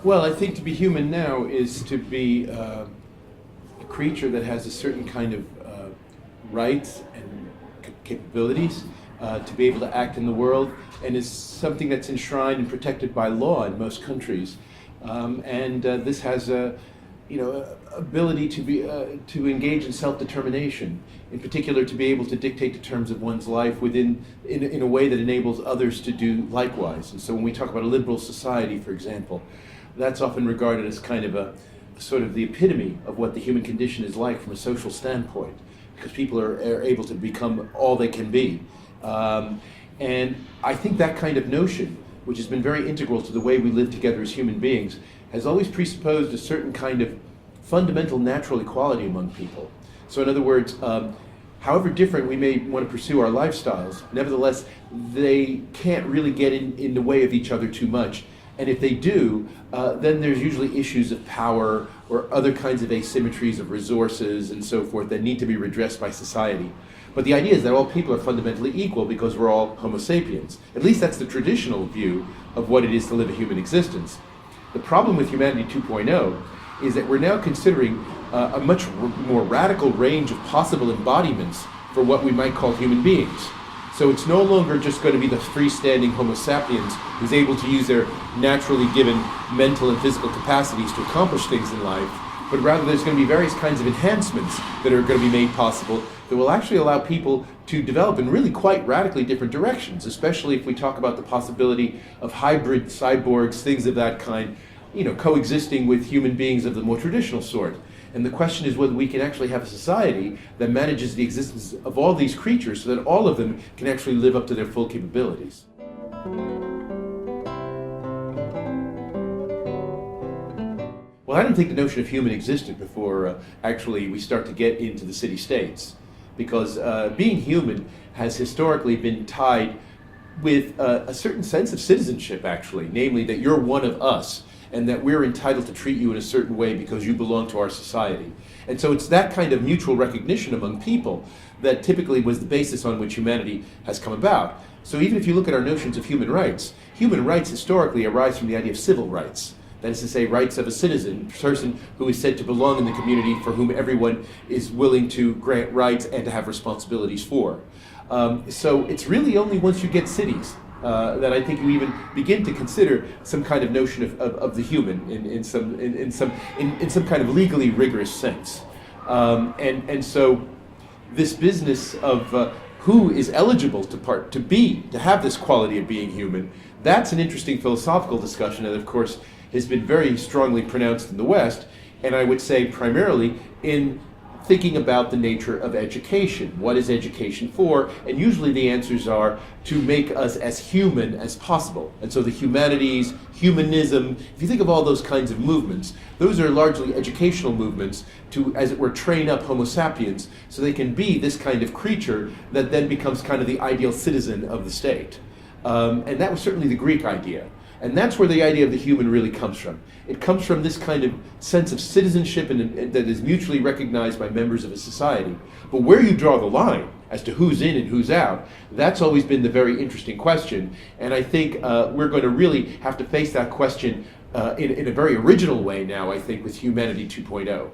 Well, I think to be human now is to be a creature that has a certain kind of rights and capabilities to be able to act in the world, and is something that's enshrined and protected by law in most countries. This has a ability to be to engage in self-determination, in particular to be able to dictate the terms of one's life in a way that enables others to do likewise. And so when we talk about a liberal society, for example, that's often regarded as kind of a sort of the epitome of what the human condition is like from a social standpoint, because people are able to become all they can be. And I think that kind of notion, which has been very integral to the way we live together as human beings, has always presupposed a certain kind of fundamental natural equality among people. So in other words, however different we may want to pursue our lifestyles, nevertheless, they can't really get in the way of each other too much. And if they do, then there's usually issues of power or other kinds of asymmetries of resources and so forth that need to be redressed by society. But the idea is that all people are fundamentally equal because we're all Homo sapiens. At least that's the traditional view of what it is to live a human existence. The problem with Humanity 2.0 is that we're now considering a much more radical range of possible embodiments for what we might call human beings. So it's no longer just going to be the freestanding Homo sapiens who's able to use their naturally given mental and physical capacities to accomplish things in life, but rather there's going to be various kinds of enhancements that are going to be made possible that will actually allow people to develop in really quite radically different directions, especially if we talk about the possibility of hybrid cyborgs, things of that kind, coexisting with human beings of the more traditional sort. And the question is whether we can actually have a society that manages the existence of all these creatures so that all of them can actually live up to their full capabilities. Well, I don't think the notion of human existed before actually we start to get into the city-states, because being human has historically been tied with a certain sense of citizenship, actually, namely that you're one of us, and that we're entitled to treat you in a certain way because you belong to our society. And so it's that kind of mutual recognition among people that typically was the basis on which humanity has come about. So even if you look at our notions of human rights historically arise from the idea of civil rights. That is to say, rights of a citizen, a person who is said to belong in the community for whom everyone is willing to grant rights and to have responsibilities for. So it's really only once you get cities that I think you even begin to consider some kind of notion of the human in some kind of legally rigorous sense. And so this business of who is eligible to have this quality of being human, that's an interesting philosophical discussion that, of course, has been very strongly pronounced in the West, and I would say primarily in thinking about the nature of education. What is education for? And usually the answers are to make us as human as possible. And so the humanities, humanism, if you think of all those kinds of movements, those are largely educational movements to, as it were, train up Homo sapiens so they can be this kind of creature that then becomes kind of the ideal citizen of the state. And that was certainly the Greek idea. And that's where the idea of the human really comes from. It comes from this kind of sense of citizenship and that is mutually recognized by members of a society. But where you draw the line as to who's in and who's out, that's always been the very interesting question. And I think we're going to really have to face that question in a very original way now, I think, with Humanity 2.0.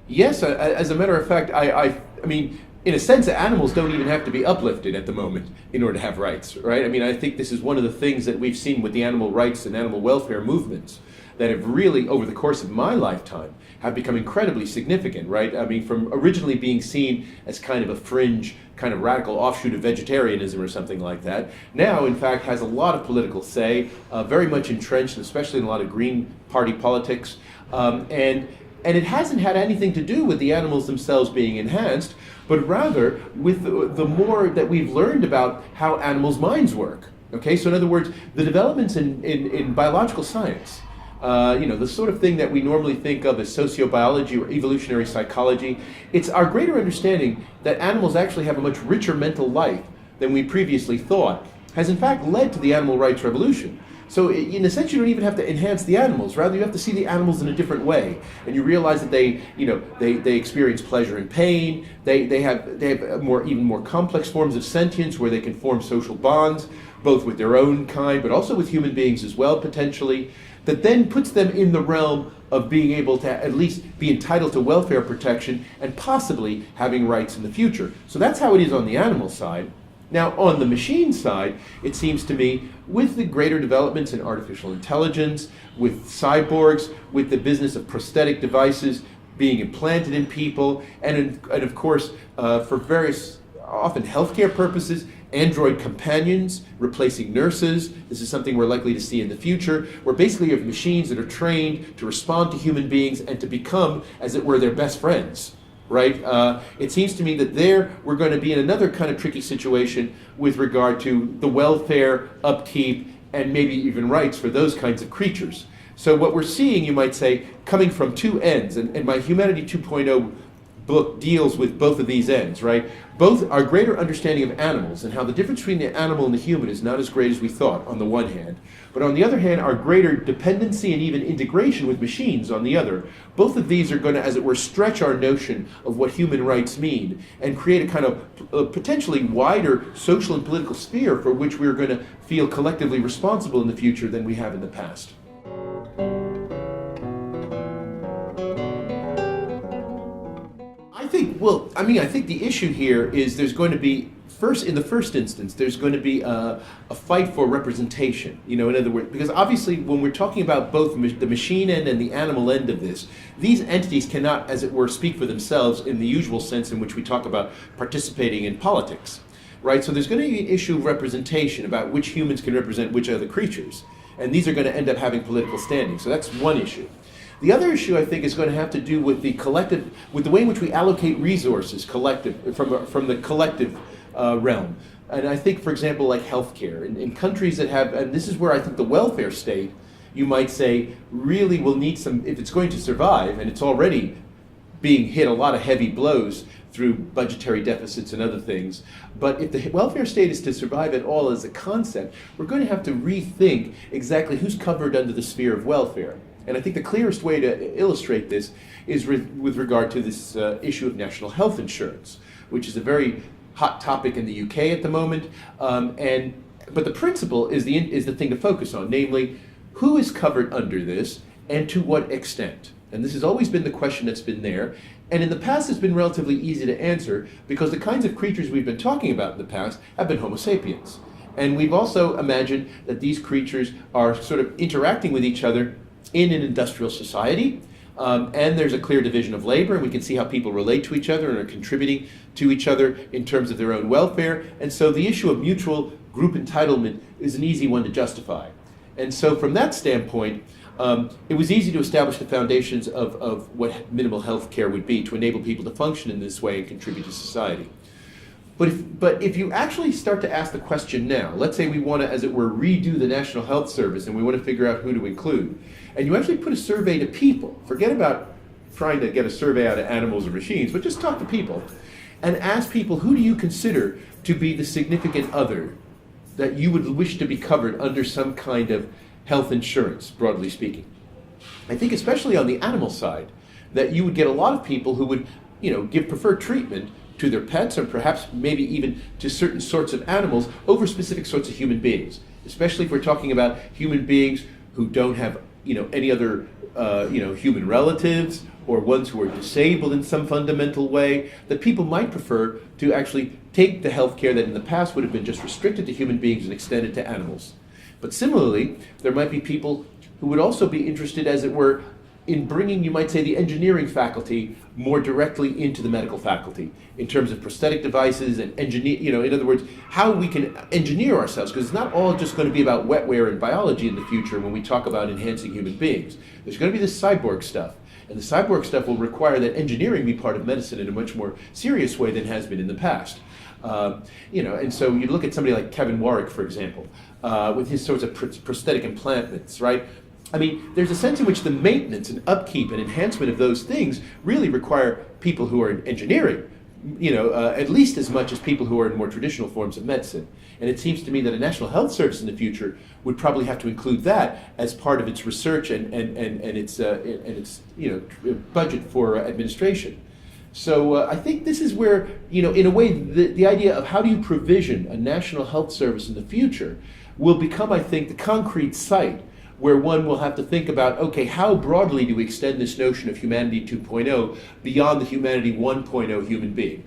Yes, as a matter of fact, I mean, in a sense, animals don't even have to be uplifted at the moment in order to have rights, right? I mean, I think this is one of the things that we've seen with the animal rights and animal welfare movements that have really, over the course of my lifetime, have become incredibly significant, right? I mean, from originally being seen as kind of a fringe, kind of radical offshoot of vegetarianism or something like that, now, in fact, has a lot of political say, very much entrenched, especially in a lot of Green Party politics, and it hasn't had anything to do with the animals themselves being enhanced, but rather with the more that we've learned about how animals' minds work. Okay, so in other words, the developments in biological science, the sort of thing that we normally think of as sociobiology or evolutionary psychology, it's our greater understanding that animals actually have a much richer mental life than we previously thought, has in fact led to the animal rights revolution. So in a sense, you don't even have to enhance the animals. Rather, you have to see the animals in a different way, and you realize that they experience pleasure and pain. They have even more complex forms of sentience where they can form social bonds, both with their own kind, but also with human beings as well, potentially. That then puts them in the realm of being able to at least be entitled to welfare protection and possibly having rights in the future. So that's how it is on the animal side. Now, on the machine side, it seems to me, with the greater developments in artificial intelligence, with cyborgs, with the business of prosthetic devices being implanted in people, and of course, for various, often healthcare purposes, android companions replacing nurses. This is something we're likely to see in the future, where basically you have machines that are trained to respond to human beings and to become, as it were, their best friends. Right? It seems to me that there we're going to be in another kind of tricky situation with regard to the welfare, upkeep, and maybe even rights for those kinds of creatures. So what we're seeing, you might say, coming from two ends, and my Humanity 2.0 book deals with both of these ends, right? Both our greater understanding of animals and how the difference between the animal and the human is not as great as we thought on the one hand, but on the other hand, our greater dependency and even integration with machines on the other. Both of these are going to, as it were, stretch our notion of what human rights mean and create a kind of potentially wider social and political sphere for which we're going to feel collectively responsible in the future than we have in the past. I think the issue here is there's going to be, in the first instance, there's going to be a fight for representation. In other words, because obviously when we're talking about both the machine end and the animal end of this, these entities cannot, as it were, speak for themselves in the usual sense in which we talk about participating in politics, right? So there's going to be an issue of representation about which humans can represent which other creatures, and these are going to end up having political standing. So that's one issue. The other issue, I think, is going to have to do with with the way in which we allocate resources from the collective realm. And I think, for example, like healthcare, in countries that have, and this is where I think the welfare state, you might say, really will need some, if it's going to survive, and it's already being hit a lot of heavy blows through budgetary deficits and other things. But if the welfare state is to survive at all as a concept, we're going to have to rethink exactly who's covered under the sphere of welfare. And I think the clearest way to illustrate this is with regard to this issue of national health insurance, which is a very hot topic in the UK at the moment. But the principle is the thing to focus on, namely, who is covered under this and to what extent? And this has always been the question that's been there. And in the past, it's been relatively easy to answer because the kinds of creatures we've been talking about in the past have been Homo sapiens. And we've also imagined that these creatures are sort of interacting with each other in an industrial society, and there's a clear division of labor, and we can see how people relate to each other and are contributing to each other in terms of their own welfare. And so the issue of mutual group entitlement is an easy one to justify. And so from that standpoint, it was easy to establish the foundations of what minimal health care would be to enable people to function in this way and contribute to society. But if you actually start to ask the question now, let's say we want to, as it were, redo the National Health Service and we want to figure out who to include, and you actually put a survey to people, forget about trying to get a survey out of animals or machines, but just talk to people and ask people, who do you consider to be the significant other that you would wish to be covered under some kind of health insurance, broadly speaking? I think especially on the animal side, that you would get a lot of people who would, give preferred treatment to their pets, or perhaps maybe even to certain sorts of animals over specific sorts of human beings, especially if we're talking about human beings who don't have any other human relatives, or ones who are disabled in some fundamental way, that people might prefer to actually take the health care that in the past would have been just restricted to human beings and extended to animals. But similarly, there might be people who would also be interested, as it were, in bringing, you might say, the engineering faculty more directly into the medical faculty in terms of prosthetic devices and engineer, in other words, how we can engineer ourselves, because it's not all just going to be about wetware and biology in the future when we talk about enhancing human beings. There's going to be this cyborg stuff, and the cyborg stuff will require that engineering be part of medicine in a much more serious way than has been in the past. And so you look at somebody like Kevin Warwick, for example, with his sorts of prosthetic implantments, right? I mean, there's a sense in which the maintenance and upkeep and enhancement of those things really require people who are in engineering, at least as much as people who are in more traditional forms of medicine. And it seems to me that a national health service in the future would probably have to include that as part of its research and its budget for administration. So I think this is where, in a way, the idea of how do you provision a national health service in the future will become, I think, the concrete site where one will have to think about, okay, how broadly do we extend this notion of humanity 2.0 beyond the humanity 1.0 human being?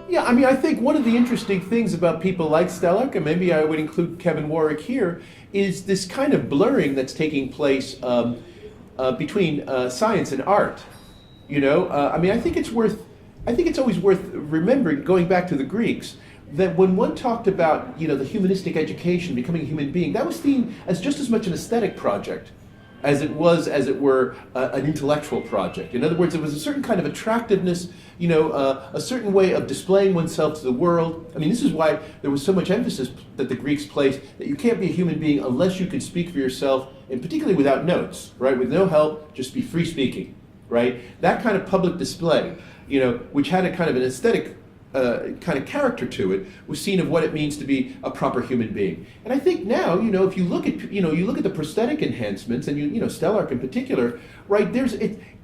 Yeah, I mean, I think one of the interesting things about people like Stellark, and maybe I would include Kevin Warwick here, is this kind of blurring that's taking place between science and art. I mean, I think it's always worth remembering, going back to the Greeks, that when one talked about, the humanistic education, becoming a human being, that was seen as just as much an aesthetic project as it was, as it were, an intellectual project. In other words, it was a certain kind of attractiveness, a certain way of displaying oneself to the world. I mean, this is why there was so much emphasis that the Greeks placed that you can't be a human being unless you can speak for yourself, and particularly without notes, right? With no help, just be free speaking, right? That kind of public display, which had a kind of an aesthetic kind of character to it, was seen of what it means to be a proper human being. And I think now, if you look at, the prosthetic enhancements, and Stellark in particular, right?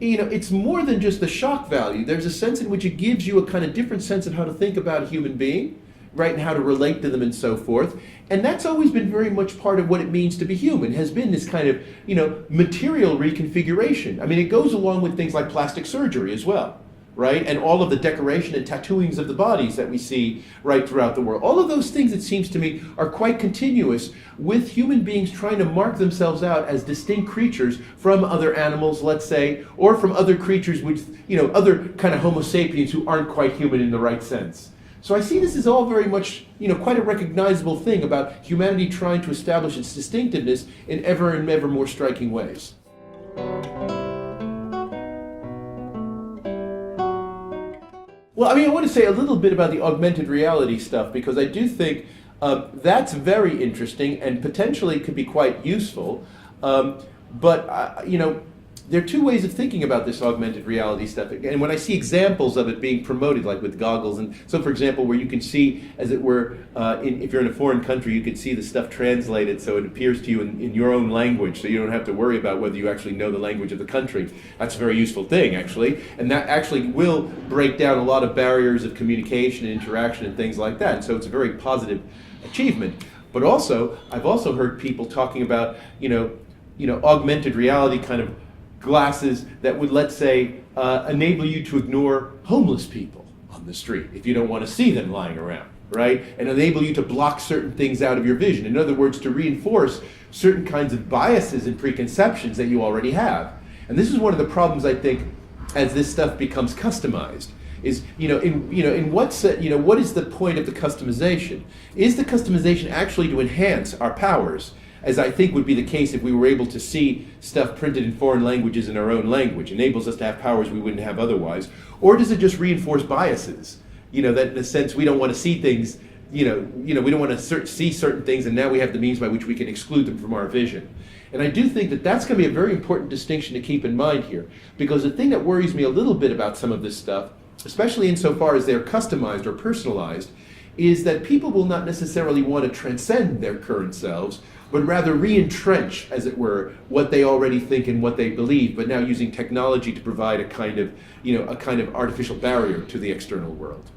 It's more than just the shock value. There's a sense in which it gives you a kind of different sense of how to think about a human being, right, and how to relate to them and so forth. And that's always been very much part of what it means to be human, has been this kind of, material reconfiguration. I mean, it goes along with things like plastic surgery as well, right? And all of the decoration and tattooings of the bodies that we see right throughout the world. All of those things, it seems to me, are quite continuous with human beings trying to mark themselves out as distinct creatures from other animals, let's say, or from other creatures with, other kind of Homo sapiens who aren't quite human in the right sense. So I see this as all very much, quite a recognizable thing about humanity trying to establish its distinctiveness in ever and ever more striking ways. Well, I mean, I want to say a little bit about the augmented reality stuff, because I do think that's very interesting and potentially could be quite useful. But there are two ways of thinking about this augmented reality stuff. And when I see examples of it being promoted, like with goggles, and so, for example, where you can see, as it were, if you're in a foreign country, you can see the stuff translated so it appears to you in your own language, so you don't have to worry about whether you actually know the language of the country. That's a very useful thing, actually. And that actually will break down a lot of barriers of communication and interaction and things like that. And so it's a very positive achievement. But also, I've also heard people talking about, augmented reality kind of glasses that would, let's say, enable you to ignore homeless people on the street if you don't want to see them lying around, right? And enable you to block certain things out of your vision. In other words, to reinforce certain kinds of biases and preconceptions that you already have. And this is one of the problems, I think, as this stuff becomes customized. Is, what is the point of the customization? Is the customization actually to enhance our powers, as I think would be the case if we were able to see stuff printed in foreign languages in our own language, enables us to have powers we wouldn't have otherwise? Or does it just reinforce biases? That in a sense we don't want to see things, we don't want to see certain things, and now we have the means by which we can exclude them from our vision. And I do think that that's going to be a very important distinction to keep in mind here, because the thing that worries me a little bit about some of this stuff, especially insofar as they're customized or personalized, is that people will not necessarily want to transcend their current selves, but rather re-entrench, as it were, what they already think and what they believe, but now using technology to provide a kind of artificial barrier to the external world.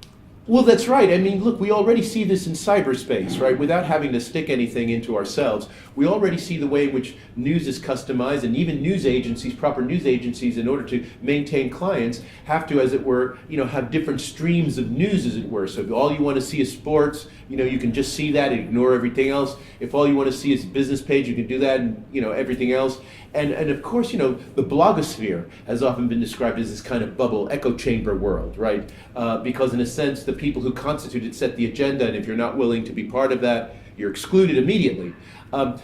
Well, that's right. I mean, look, we already see this in cyberspace, right? Without having to stick anything into ourselves, we already see the way in which news is customized, and even news agencies, proper news agencies, in order to maintain clients, have to, as it were, have different streams of news, as it were. So if all you want to see is sports, you can just see that and ignore everything else. If all you want to see is a business page, you can do that and, everything else. And of course, the blogosphere has often been described as this kind of bubble, echo chamber world, right? Because in a sense, the people who constitute it set the agenda, and if you're not willing to be part of that, you're excluded immediately.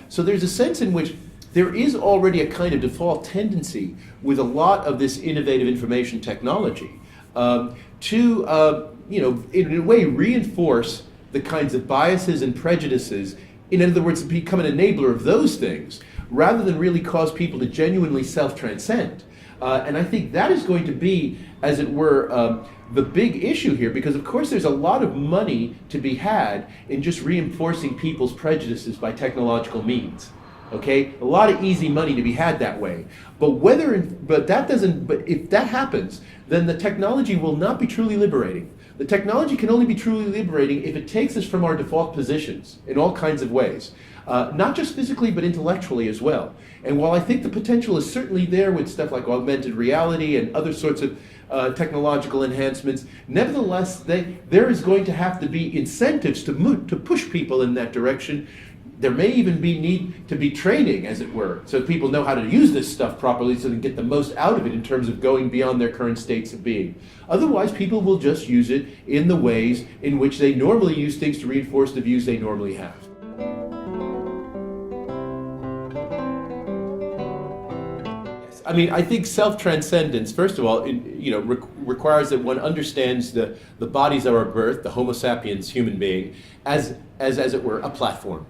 So there's a sense in which there is already a kind of default tendency with a lot of this innovative information technology to, in a way, reinforce the kinds of biases and prejudices. In other words, become an enabler of those things, rather than really cause people to genuinely self-transcend. And I think that is going to be, as it were, the big issue here, because of course there's a lot of money to be had in just reinforcing people's prejudices by technological means. Okay, a lot of easy money to be had that way. But if that happens, then the technology will not be truly liberating. The technology can only be truly liberating if it takes us from our default positions in all kinds of ways. Not just physically, but intellectually as well. And while I think the potential is certainly there with stuff like augmented reality and other sorts of technological enhancements, nevertheless, there is going to have to be incentives to push people in that direction. There may even be need to be training, as it were, so people know how to use this stuff properly so they can get the most out of it in terms of going beyond their current states of being. Otherwise, people will just use it in the ways in which they normally use things to reinforce the views they normally have. I mean, I think self-transcendence, first of all, requires that one understands the bodies of our birth, the Homo sapiens human being, as it were, a platform.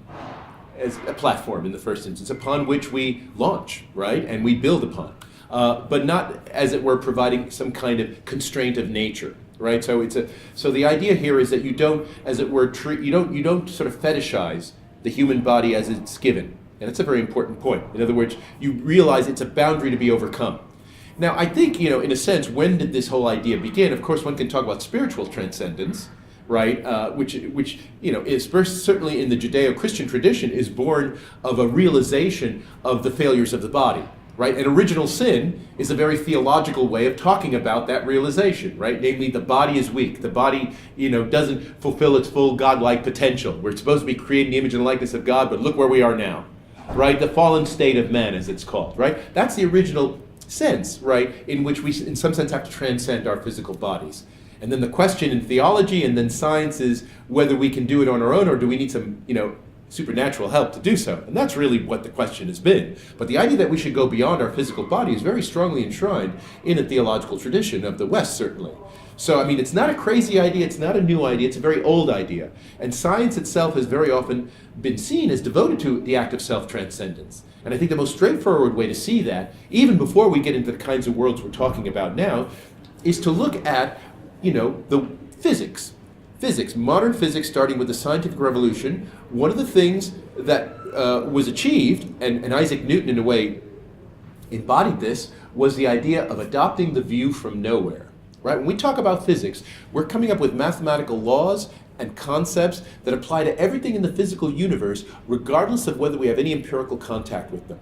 As a platform in the first instance, upon which we launch, right, and we build upon, but not, as it were, providing some kind of constraint of nature, right? So the idea here is that you don't, as it were, you don't sort of fetishize the human body as it's given. And that's a very important point. In other words, you realize it's a boundary to be overcome. Now, I think, in a sense, when did this whole idea begin? Of course, one can talk about spiritual transcendence, right? Which is first, certainly in the Judeo-Christian tradition, is born of a realization of the failures of the body, right? And original sin is a very theological way of talking about that realization, right? Namely, the body is weak. The body, doesn't fulfill its full godlike potential. We're supposed to be created in the image and likeness of God, but look where we are now. Right, the fallen state of man, as it's called, right? That's the original sense, right, in which we, in some sense, have to transcend our physical bodies. And then the question in theology and then science is whether we can do it on our own or do we need some, supernatural help to do so. And that's really what the question has been. But the idea that we should go beyond our physical body is very strongly enshrined in a theological tradition of the West, certainly. So, I mean, it's not a crazy idea, it's not a new idea, it's a very old idea. And science itself has very often been seen as devoted to the act of self-transcendence. And I think the most straightforward way to see that, even before we get into the kinds of worlds we're talking about now, is to look at, the physics. Physics, modern physics, starting with the scientific revolution. One of the things that was achieved, and Isaac Newton in a way embodied this, was the idea of adopting the view from nowhere. Right? When we talk about physics, we're coming up with mathematical laws and concepts that apply to everything in the physical universe, regardless of whether we have any empirical contact with them.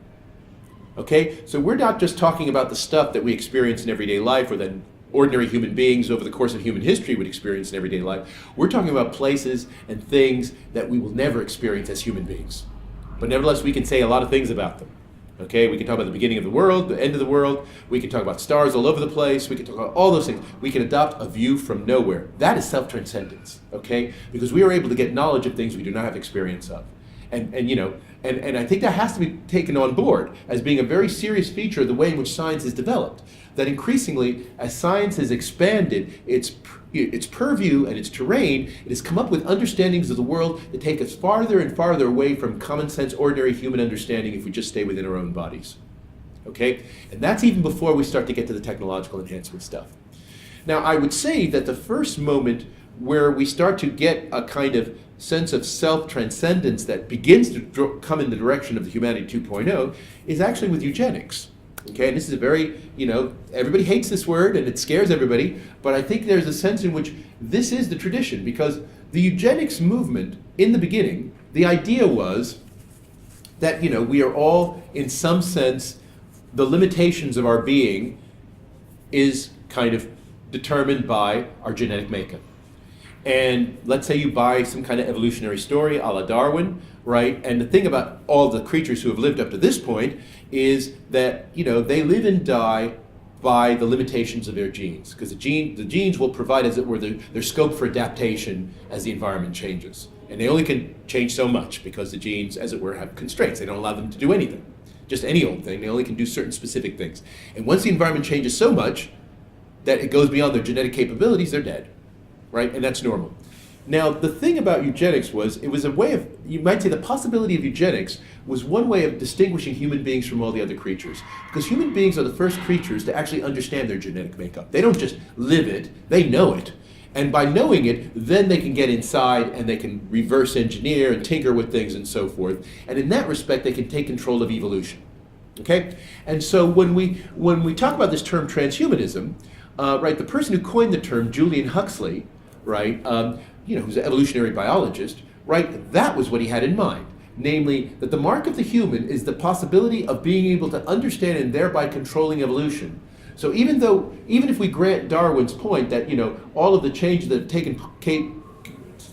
Okay? So we're not just talking about the stuff that we experience in everyday life or that ordinary human beings over the course of human history would experience in everyday life. We're talking about places and things that we will never experience as human beings. But nevertheless, we can say a lot of things about them. Okay, we can talk about the beginning of the world, the end of the world. We can talk about stars all over the place. We can talk about all those things. We can adopt a view from nowhere. That is self-transcendence, okay? Because we are able to get knowledge of things we do not have experience of. And I think that has to be taken on board as being a very serious feature of the way in which science is developed. That increasingly, as science has expanded its purview and its terrain, it has come up with understandings of the world that take us farther and farther away from common sense, ordinary human understanding if we just stay within our own bodies. Okay? And that's even before we start to get to the technological enhancement stuff. Now, I would say that the first moment where we start to get a kind of sense of self-transcendence that begins to come in the direction of the Humanity 2.0 is actually with eugenics. Okay, and this is a very, everybody hates this word and it scares everybody, but I think there's a sense in which this is the tradition, because the eugenics movement, in the beginning, the idea was that, we are all, in some sense, the limitations of our being is kind of determined by our genetic makeup. And let's say you buy some kind of evolutionary story a la Darwin, right? And the thing about all the creatures who have lived up to this point is that, they live and die by the limitations of their genes, because the genes will provide, as it were, their scope for adaptation as the environment changes. And they only can change so much because the genes, as it were, have constraints. They don't allow them to do anything, just any old thing. They only can do certain specific things. And once the environment changes so much that it goes beyond their genetic capabilities, they're dead, right? And that's normal. Now, the thing about eugenics was, it was a way of, you might say the possibility of eugenics was one way of distinguishing human beings from all the other creatures. Because human beings are the first creatures to actually understand their genetic makeup. They don't just live it, they know it. And by knowing it, then they can get inside and they can reverse engineer and tinker with things and so forth. And in that respect, they can take control of evolution. Okay? And so when we talk about this term transhumanism, right, the person who coined the term, Julian Huxley, right, who's an evolutionary biologist, right, that was what he had in mind. Namely, that the mark of the human is the possibility of being able to understand and thereby controlling evolution. So even if we grant Darwin's point that, all of the changes that have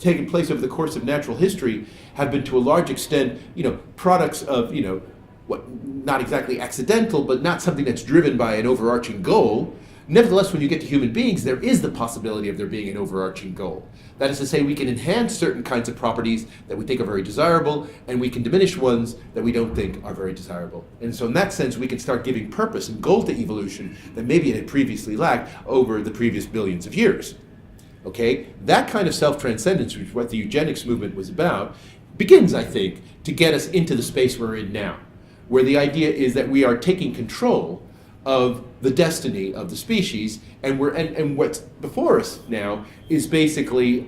taken place over the course of natural history have been to a large extent, products of, not exactly accidental, but not something that's driven by an overarching goal. Nevertheless, when you get to human beings, there is the possibility of there being an overarching goal. That is to say, we can enhance certain kinds of properties that we think are very desirable, and we can diminish ones that we don't think are very desirable. And so in that sense, we can start giving purpose and goal to evolution that maybe it had previously lacked over the previous billions of years. Okay? That kind of self-transcendence, which is what the eugenics movement was about, begins, I think, to get us into the space we're in now, where the idea is that we are taking control of the destiny of the species, and what's before us now is basically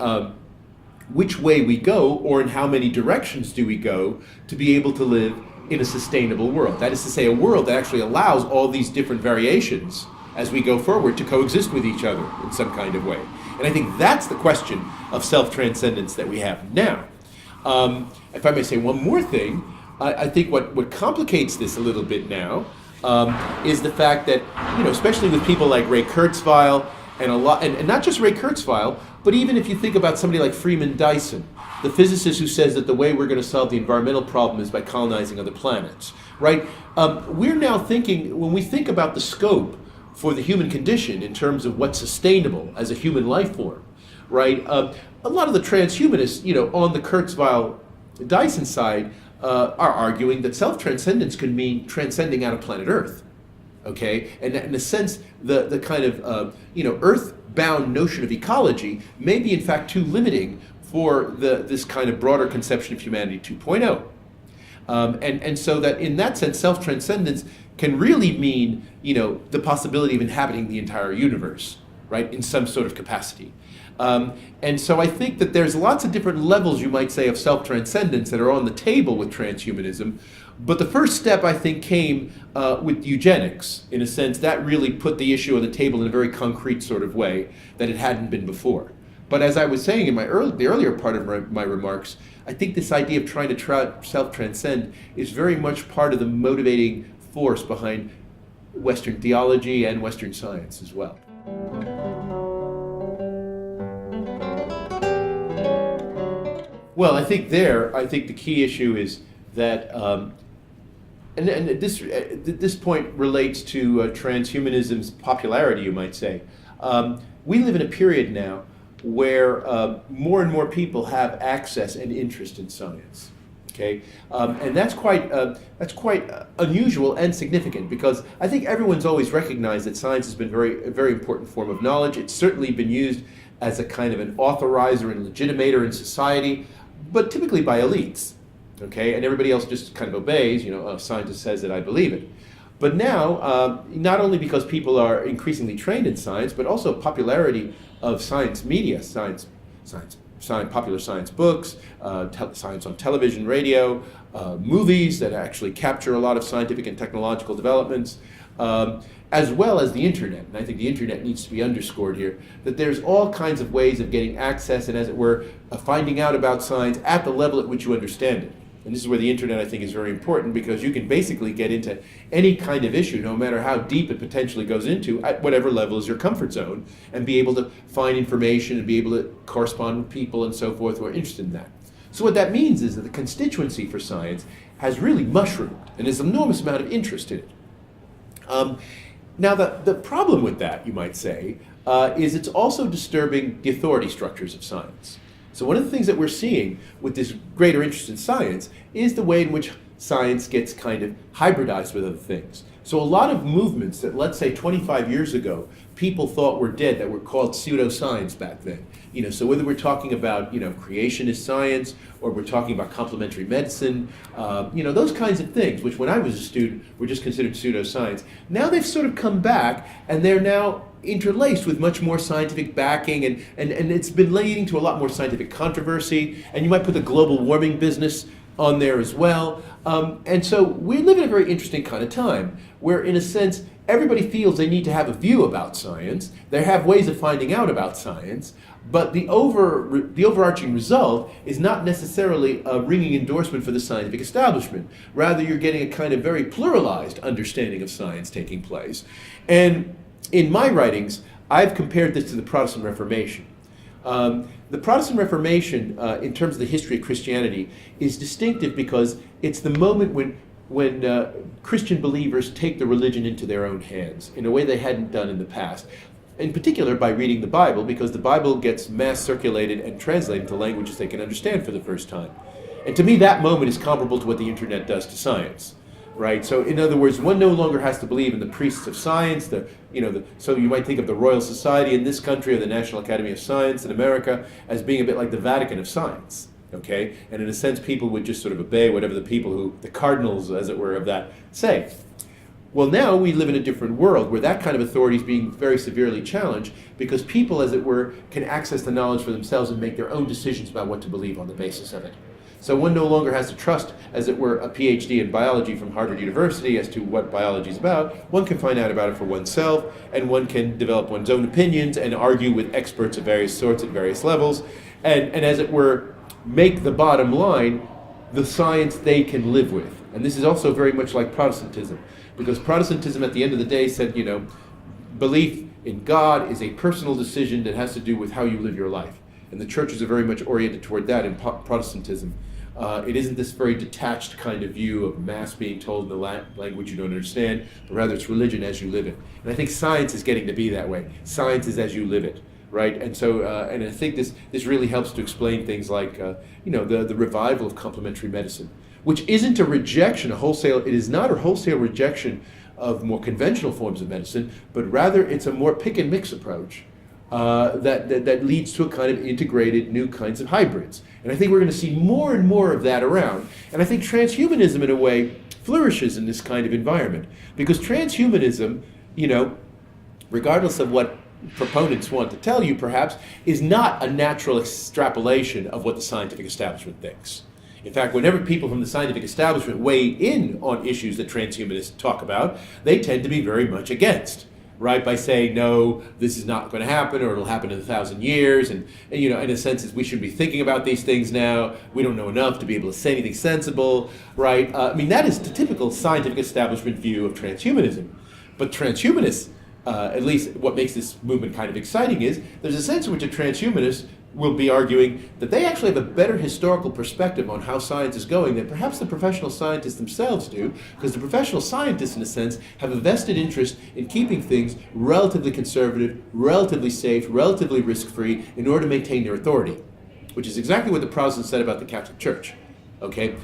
which way we go, or in how many directions do we go to be able to live in a sustainable world. That is to say, a world that actually allows all these different variations as we go forward to coexist with each other in some kind of way. And I think that's the question of self-transcendence that we have now. If I may say one more thing, I think what complicates this a little bit now is the fact that, especially with people like Ray Kurzweil and not just Ray Kurzweil, but even if you think about somebody like Freeman Dyson, the physicist who says that the way we're going to solve the environmental problem is by colonizing other planets, right? We're now thinking, when we think about the scope for the human condition in terms of what's sustainable as a human life form, right? A lot of the transhumanists, on the Kurzweil-Dyson side, are arguing that self-transcendence could mean transcending out of planet Earth, okay? And in a sense, the kind of earth-bound notion of ecology may be in fact too limiting for this kind of broader conception of humanity 2.0. And so that in that sense, self-transcendence can really mean, the possibility of inhabiting the entire universe, right, in some sort of capacity. And so I think that there's lots of different levels, you might say, of self-transcendence that are on the table with transhumanism. But the first step, I think, came with eugenics. In a sense, that really put the issue on the table in a very concrete sort of way that it hadn't been before. But as I was saying in the earlier part of my remarks, I think this idea of trying to self-transcend is very much part of the motivating force behind Western theology and Western science as well. Well, I think the key issue is that, and this point relates to transhumanism's popularity, you might say. We live in a period now where more and more people have access and interest in science. Okay, and that's quite unusual and significant, because I think everyone's always recognized that science has been a very important form of knowledge. It's certainly been used as a kind of an authorizer and legitimator in society, but typically by elites, okay? And everybody else just kind of obeys, a scientist says it, I believe it. But now, not only because people are increasingly trained in science, but also popularity of science media, popular science books, science on television, radio, movies that actually capture a lot of scientific and technological developments, as well as the internet. And I think the internet needs to be underscored here, that there's all kinds of ways of getting access and, as it were, finding out about science at the level at which you understand it. And this is where the internet, I think, is very important, because you can basically get into any kind of issue, no matter how deep it potentially goes into, at whatever level is your comfort zone, and be able to find information and be able to correspond with people and so forth who are interested in that. So what that means is that the constituency for science has really mushroomed, and there's an enormous amount of interest in it. Now, the problem with that, you might say, is it's also disturbing the authority structures of science. So one of the things that we're seeing with this greater interest in science is the way in which science gets kind of hybridized with other things. So a lot of movements that, let's say 25 years ago, people thought were dead, that were called pseudoscience back then. So whether we're talking about, creationist science, or we're talking about complementary medicine, those kinds of things, which when I was a student were just considered pseudoscience. Now they've sort of come back, and they're now interlaced with much more scientific backing, and it's been leading to a lot more scientific controversy, and you might put the global warming business on there as well. And so we live in a very interesting kind of time where, in a sense, everybody feels they need to have a view about science. They have ways of finding out about science, but the overarching result is not necessarily a ringing endorsement for the scientific establishment. Rather, you're getting a kind of very pluralized understanding of science taking place. And in my writings, I've compared this to the Protestant Reformation. The Protestant Reformation, in terms of the history of Christianity, is distinctive because it's the moment when Christian believers take the religion into their own hands in a way they hadn't done in the past. In particular, by reading the Bible, because the Bible gets mass circulated and translated into languages they can understand for the first time. And to me, that moment is comparable to what the internet does to science. Right. So, in other words, one no longer has to believe in the priests of science. So you might think of the Royal Society in this country or the National Academy of Science in America as being a bit like the Vatican of science. Okay, and in a sense, people would just sort of obey whatever the cardinals, as it were, of that say. Well, now we live in a different world where that kind of authority is being very severely challenged because people, as it were, can access the knowledge for themselves and make their own decisions about what to believe on the basis of it. So one no longer has to trust, as it were, a PhD in biology from Harvard University as to what biology is about. One can find out about it for oneself, and one can develop one's own opinions and argue with experts of various sorts at various levels, and as it were, make the bottom line the science they can live with. And this is also very much like Protestantism, because Protestantism at the end of the day said, belief in God is a personal decision that has to do with how you live your life. And the churches are very much oriented toward that in Protestantism. It isn't this very detached kind of view of mass being told in the language you don't understand, but rather it's religion as you live it. And I think science is getting to be that way. Science is as you live it, right? And so, and I think this really helps to explain things like, the revival of complementary medicine, which isn't a rejection, it is not a wholesale rejection of more conventional forms of medicine, but rather it's a more pick and mix approach. That leads to a kind of integrated new kinds of hybrids. And I think we're going to see more and more of that around. And I think transhumanism, in a way, flourishes in this kind of environment. Because transhumanism, regardless of what proponents want to tell you, perhaps, is not a natural extrapolation of what the scientific establishment thinks. In fact, whenever people from the scientific establishment weigh in on issues that transhumanists talk about, they tend to be very much against. Right, by saying, no, this is not going to happen, or it'll happen in 1,000 years, and in a sense, we shouldn't be thinking about these things now. We don't know enough to be able to say anything sensible, right? That is the typical scientific establishment view of transhumanism. But transhumanists, at least what makes this movement kind of exciting is, there's a sense in which a transhumanist will be arguing that they actually have a better historical perspective on how science is going than perhaps the professional scientists themselves do, because the professional scientists, in a sense, have a vested interest in keeping things relatively conservative, relatively safe, relatively risk-free in order to maintain their authority, which is exactly what the Protestants said about the Catholic Church. Okay,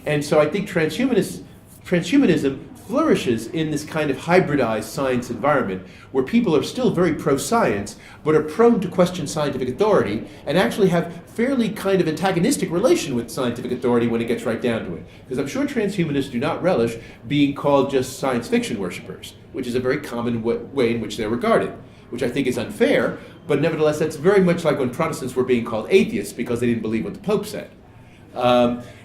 and so I think transhumanism flourishes in this kind of hybridized science environment where people are still very pro-science but are prone to question scientific authority and actually have fairly kind of antagonistic relation with scientific authority when it gets right down to it. Because I'm sure transhumanists do not relish being called just science fiction worshippers, which is a very common way in which they're regarded, which I think is unfair, but nevertheless that's very much like when Protestants were being called atheists because they didn't believe what the Pope said.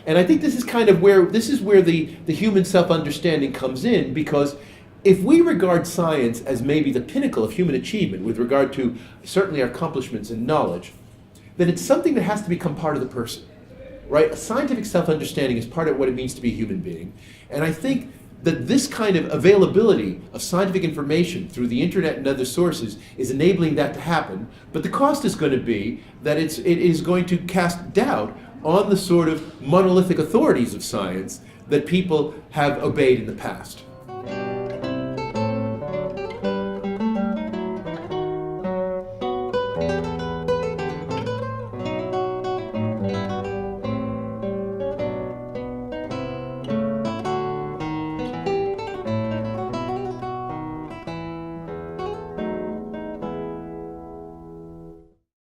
And I think this is kind of where the human self-understanding comes in, because if we regard science as maybe the pinnacle of human achievement with regard to certainly our accomplishments and knowledge, then it's something that has to become part of the person, right? A scientific self-understanding is part of what it means to be a human being. And I think that this kind of availability of scientific information through the internet and other sources is enabling that to happen. But the cost is going to be that it is going to cast doubt on the sort of monolithic authorities of science that people have obeyed in the past.